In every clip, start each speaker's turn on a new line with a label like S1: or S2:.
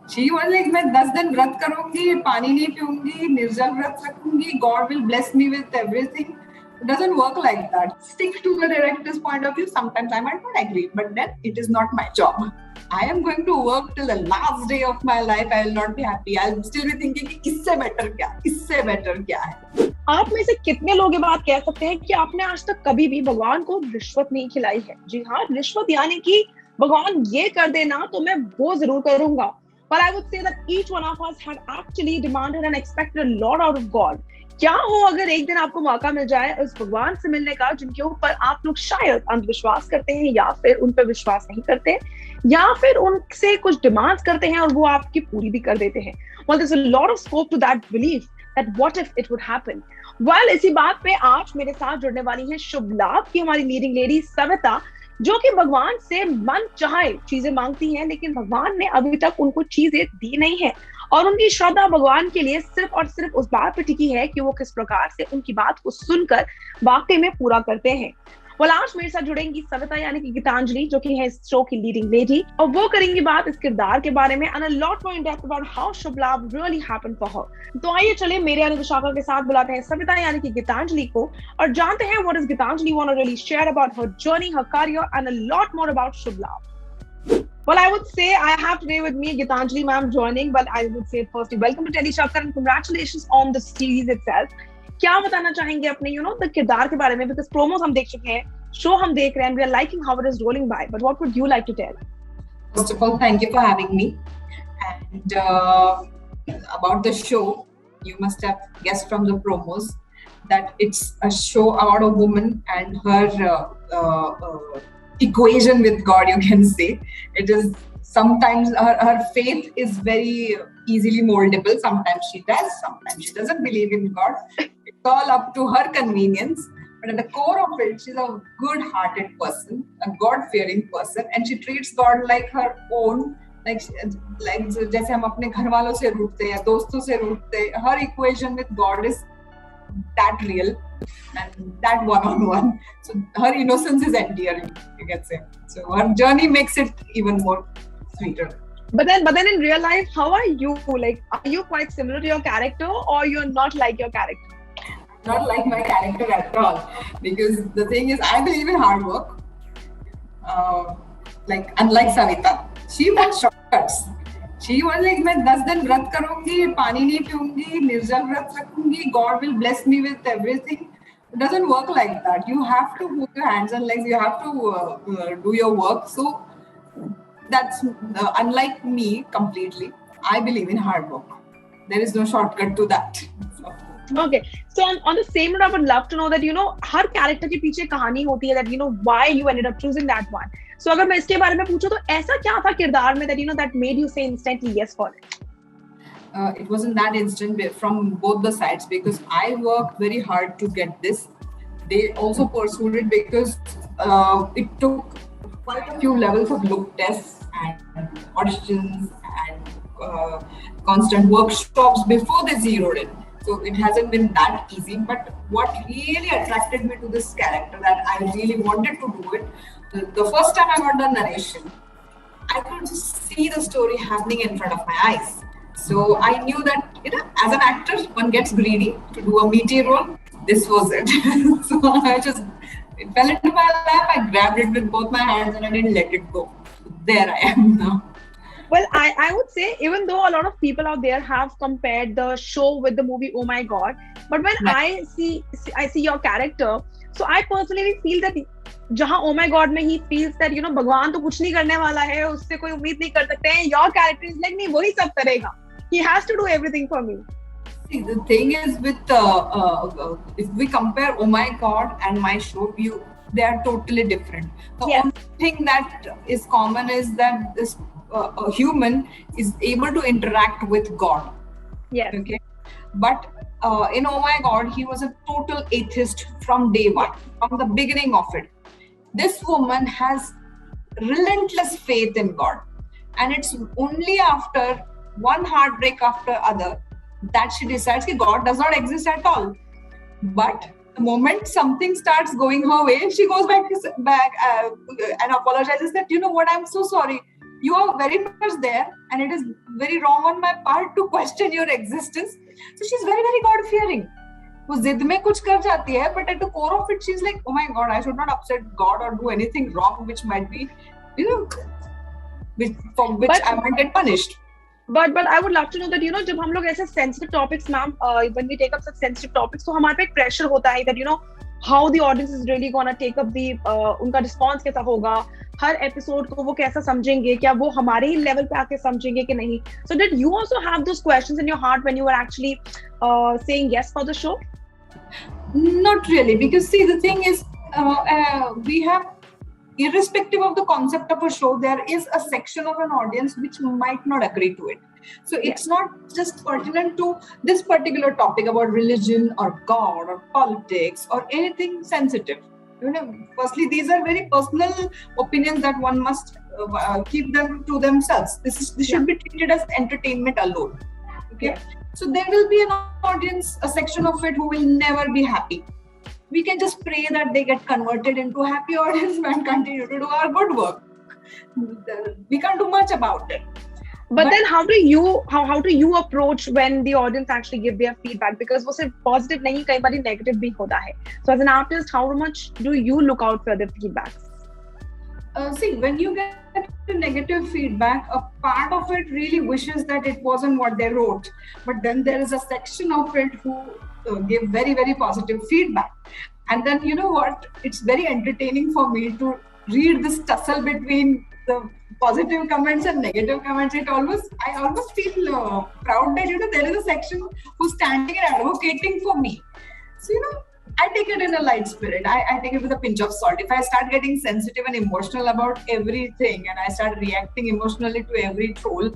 S1: She was like, मैं 10 दिन व्रत करूंगी, पानी नहीं पीऊंगी, निर्जल व्रत रखूंगी, God will bless me with everything. It doesn't work like that. Stick to the director's point of view. Sometimes I might not agree, but then it is not my job. I am going to work till the last day of my life. I will not be happy. I'll still be thinking कि इससे better क्या, इससे better क्या है.
S2: आप में से कितने लोग ये बात कह सकते हैं कि आपने आज तक कभी भी भगवान को रिश्वत नहीं खिलाई है? जी हाँ, रिश्वत यानी कि भगवान ये कर देना तो मैं वो जरूर करूंगा. But I would say that each one of us had actually demanded and expected a lot out of God. क्या हो अगर एक दिन आपको मौका मिल जाए उस भगवान से मिलने का जिनके ऊपर आप लोग शायद अंधविश्वास करते हैं या फिर उन पर विश्वास नहीं करते या फिर उनसे कुछ डिमांड्स करते हैं और वो आपकी पूरी भी कर देते हैं. Well, there's a lot of scope to that belief that what if it would happen. Well, इसी बात पे आज मेरे साथ जुड़ने वाली है शुभलाभ की हमारी लीडिंग लेडी सविता, जो कि भगवान से मन चाहे चीजें मांगती हैं, लेकिन भगवान ने अभी तक उनको चीजें दी नहीं है और उनकी श्रद्धा भगवान के लिए सिर्फ और सिर्फ उस बात पे टिकी है कि वो किस प्रकार से उनकी बात को सुनकर वाकई में पूरा करते हैं. well, आज मेरे साथ जुड़ेंगी सविता यानी कि गीतांजलि, जो कि है इस शो की लीडिंग लेडी, और वो करेंगी बात इस किरदार के बारे में and a lot more in depth about how Shubhlabh really happened for her. तो आइए चले मेरे यानी विशाखा के साथ बुलाते हैं सविता यानी कि गीतांजलि को और जानते हैं what does Geetanjali want to really share about her journey, her career and a lot more about Shubhlabh. Well, I would say I have today with me Geetanjali ma'am joining, but I would say firstly welcome to Teleshocker and congratulations on the series itself. क्या बताना चाहेंगे अपने the किरदार के बारे में, because promos हम देख चुके हैं, show हम देख रहे हैं, we are liking how it is rolling by, but what would you like to tell?
S1: First of all, thank you for having me. And about the show, you must have guessed from the promos that it's a show about a woman and her equation with God, you can say. It is sometimes her faith is very easily moldable. Sometimes she does, sometimes she doesn't believe in God. It's all up to her convenience. But at the core of it, she's a good-hearted person, a God-fearing person, and she treats God like her own. Like जैसे हम अपने घर वालों से रूठते या दोस्तों से रूठते, her equation with God is that real and that one-on-one. So her innocence is endearing, you can say. So her journey makes it even more sweeter.
S2: But then in real life, how are you? Like, are you quite similar to your character or you're not like your character?
S1: Not like my character at all. Because the thing is, I believe in hard work. Like, unlike Savita, she wants shortcuts. She was like, मैं 10 दिन व्रत करूंगी, पानी नहीं पीऊंगी, निर्जल व्रत रखूंगी, God will bless me with everything. It doesn't work like that. You have to move your hands and legs. You have to do your work. So that's unlike me completely. I believe in hard work. There is no shortcut to that.
S2: Okay. So on the same note, I would love to know that, her character के पीछे कहानी होती है that, why you ended up choosing that one. So अगर मैं इसके बारे में पूछूं तो ऐसा क्या था किरदार में that, that made you say instantly yes for it?
S1: It wasn't that instant from both the sides because I worked very hard to get this. They also pursued it because it took quite a few levels of look tests and auditions and constant workshops before they zeroed in. So it hasn't been that easy. But what really attracted me to this character, that I really wanted to do it, the first time I got the narration, I could see the story happening in front of my eyes. So I knew that, as an actor, one gets greedy to do a meaty role. This was it. So it fell into my lap. I grabbed it with both my hands and I didn't let it go. There I am now.
S2: Well, I would say, even though a lot of people out there have compared the show with the movie Oh My God, but when I see your character, so I personally feel that जहाँ Oh My God में he feels that भगवान तो कुछ नहीं करने वाला है, उससे कोई उम्मीद नहीं कर सकते हैं. Your character is like नहीं, वही सब करेगा. He has to do everything for me.
S1: See, the thing is with if we compare Oh My God and my show, they are totally different. The only thing that is common is that this a human is able to interact with God.
S2: Yes.
S1: Okay. But in Oh My God, he was a total atheist from day one, from the beginning of it. This woman has relentless faith in God. And it's only after one heartbreak after other that she decides that God does not exist at all. But the moment something starts going her way, she goes back and apologizes that, what, I'm so sorry. you are very much there, and it is very wrong on my part to question your existence. So she's very, very God-fearing. वो जिद में कुछ कर जाती है, but at the core of it, she's like, oh my God, I should not upset God or do anything wrong, which might be, for which I might get punished.
S2: But I would love to know that, जब हम लोग ऐसे sensitive topics, ma'am, when we take up such sensitive topics, तो हमारे पे एक pressure होता है that, how the audience is really gonna take up the, उनका response कैसा होगा, हर episode को वो कैसा समझेंगे, क्या वो हमारे ही level पे आके समझेंगे कि नहीं. So did you also have those questions in your heart when you were actually saying yes for the show?
S1: Not really, because see, the thing is, we have, irrespective of the concept of a show, there is a section of an audience which might not agree to it. So it's not just pertinent to this particular topic about religion or God or politics or anything sensitive. Firstly, these are very personal opinions that one must keep them to themselves. This should be treated as entertainment alone. Okay. So there will be an audience, a section of it who will never be happy. We can just pray that they get converted into a happy audience and continue to do our good work. We can't do much about it.
S2: But then how do you approach when the audience actually give their feedback? Because वो सिर्फ positive नहीं, कई बारी negative भी होता है. So as an artist, how much do you look out for the feedbacks?
S1: See, when you get negative feedback, a part of it really wishes that it wasn't what they wrote. But then there is a section of it who give very, very positive feedback. And then, you know what? It's very entertaining for me to read this tussle between the positive comments and negative comments. I almost feel proud that, there is a section who's standing and advocating for me. So, I take it in a light spirit. I take it with a pinch of salt. If I start getting sensitive and emotional about everything and I start reacting emotionally to every troll,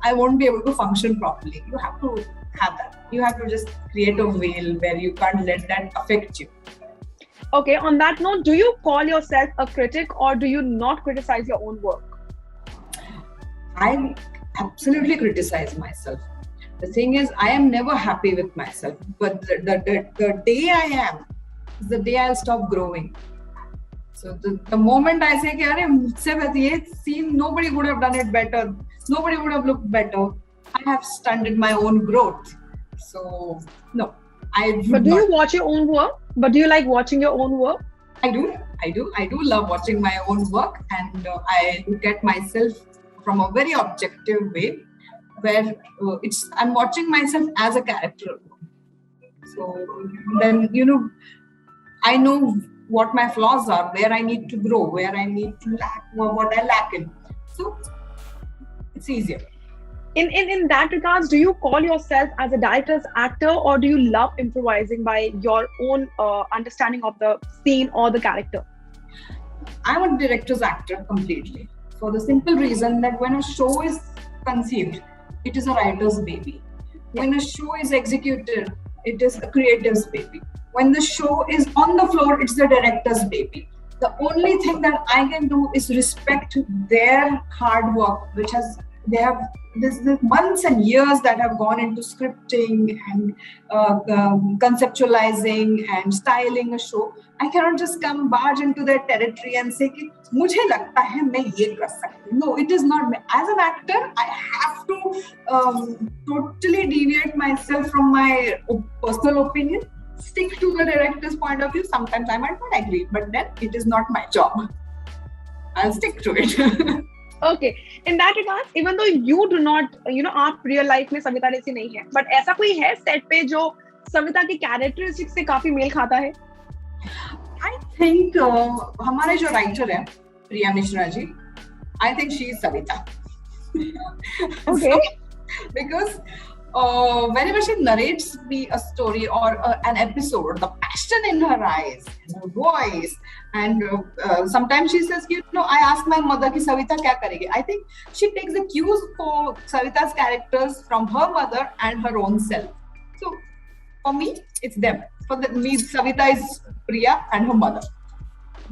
S1: I won't be able to function properly. You have to have that. You have to just create a veil where you can't let that affect you.
S2: Okay, on that note, do you call yourself a critic or do you not criticize your own work?
S1: I absolutely criticize myself. The thing is, I am never happy with myself. But the day I am is the day I'll stop growing. So the moment I say, nobody would have done it better. Nobody would have looked better. I have stunted my own growth. So, no.
S2: But do you watch your own work? But do you like watching your own work?
S1: I do love watching my own work. And I look at myself from a very objective way, where I'm watching myself as a character. So then, I know what my flaws are, where I need to grow, where I need to lack, what I lack in. So it's easier.
S2: In that regards, do you call yourself as a director's actor or do you love improvising by your own understanding of the scene or the character?
S1: I'm a director's actor completely, for the simple reason that when a show is conceived, it is a writer's baby. When a show is executed, it is a creative's baby. When the show is on the floor, it's the director's baby. The only thing that I can do is respect their hard work, there's months and years that have gone into scripting and conceptualizing and styling a show. I cannot just barge into their territory and say, "Mujhe lagta hai main ye kar sakti." No, it is not me. As an actor, I have to totally deviate myself from my personal opinion, stick to the director's point of view. Sometimes I might not agree, but then it is not my job. I'll stick to it.
S2: Okay. In that regard, even though you do not, आप real life में सविता जैसी नहीं है, but ऐसा कोई है set पे जो सविता की characteristics से काफी मेल खाता है?
S1: I think हमारे जो writer है, Priya Mishra ji, I think she is Savita.
S2: Okay.
S1: So, because whenever she narrates me a story or an episode, the passion in her eyes, her voice, and sometimes she says, I ask my mother ki Savita kya karegi. I think she takes the cues for Savita's characters from her mother and her own self. So for me, it's them. For me, Savita is Priya and her mother.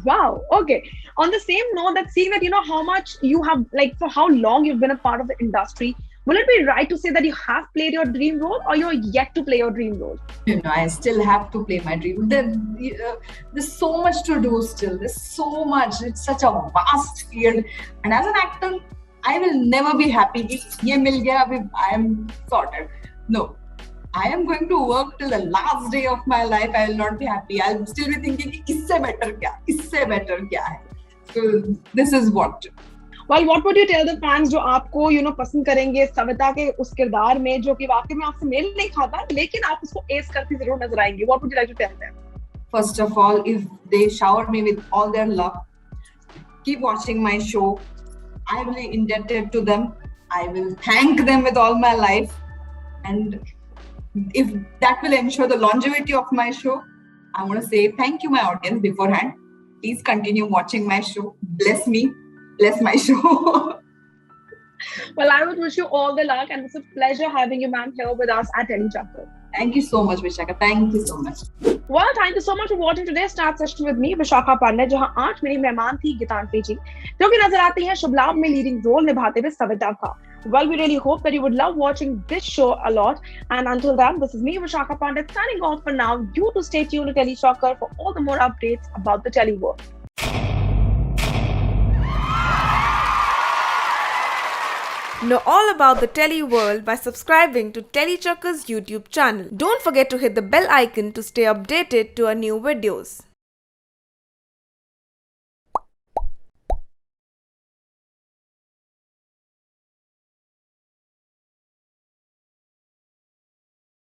S2: Wow. Okay. On the same note, that seeing that, how much you have, for how long you've been a part of the industry, will it be right to say that you have played your dream role or you're yet to play your dream role?
S1: I still have to play my dream. There's so much to do still. There's so much. It's such a vast field. And as an actor, I will never be happy कि ये मिल गया अभी I am sorted. No, I am going to work till the last day of my life. I will not be happy. I'll still be thinking कि इससे better क्या है. So this is what.
S2: Well, what would you tell the fans जो आपको पसंद करेंगे सविता के उस किरदार में जो कि वाकई में आपसे मेल नहीं खाता लेकिन आप उसको एस करती जरूर नजर आएंगी? What would you like to tell them?
S1: First of all, if they shower me with all their love, keep watching my show. I will be indebted to them. I will thank them with all my life. And if that will ensure the longevity of my show, I want to say thank you, my audience, beforehand. Please continue watching my show. Bless me. Bless my show.
S2: Well, I would wish you all the luck and it's a pleasure having you, ma'am, here with us at Telechakkar.
S1: Thank you so much, Vishakha. Thank you so much.
S2: Well, thank you so much for watching today's start session with me, Vishakha Pandey, जहां आज मेरी मेहमान थी गीतांजलि जी, जो कि नजर आती हैं शुभलाभ में लीडिंग रोल निभाते हुए सविता का. Well, we really hope that you would love watching this show a lot. And until then, this is me, Vishakha Pandey, signing off for now. You to stay tuned to Telechakkar for all the more updates about the Tele world.
S3: Know all about the Tele world by subscribing to Telechakkar's YouTube channel. Don't forget to hit the bell icon to stay updated to our new videos.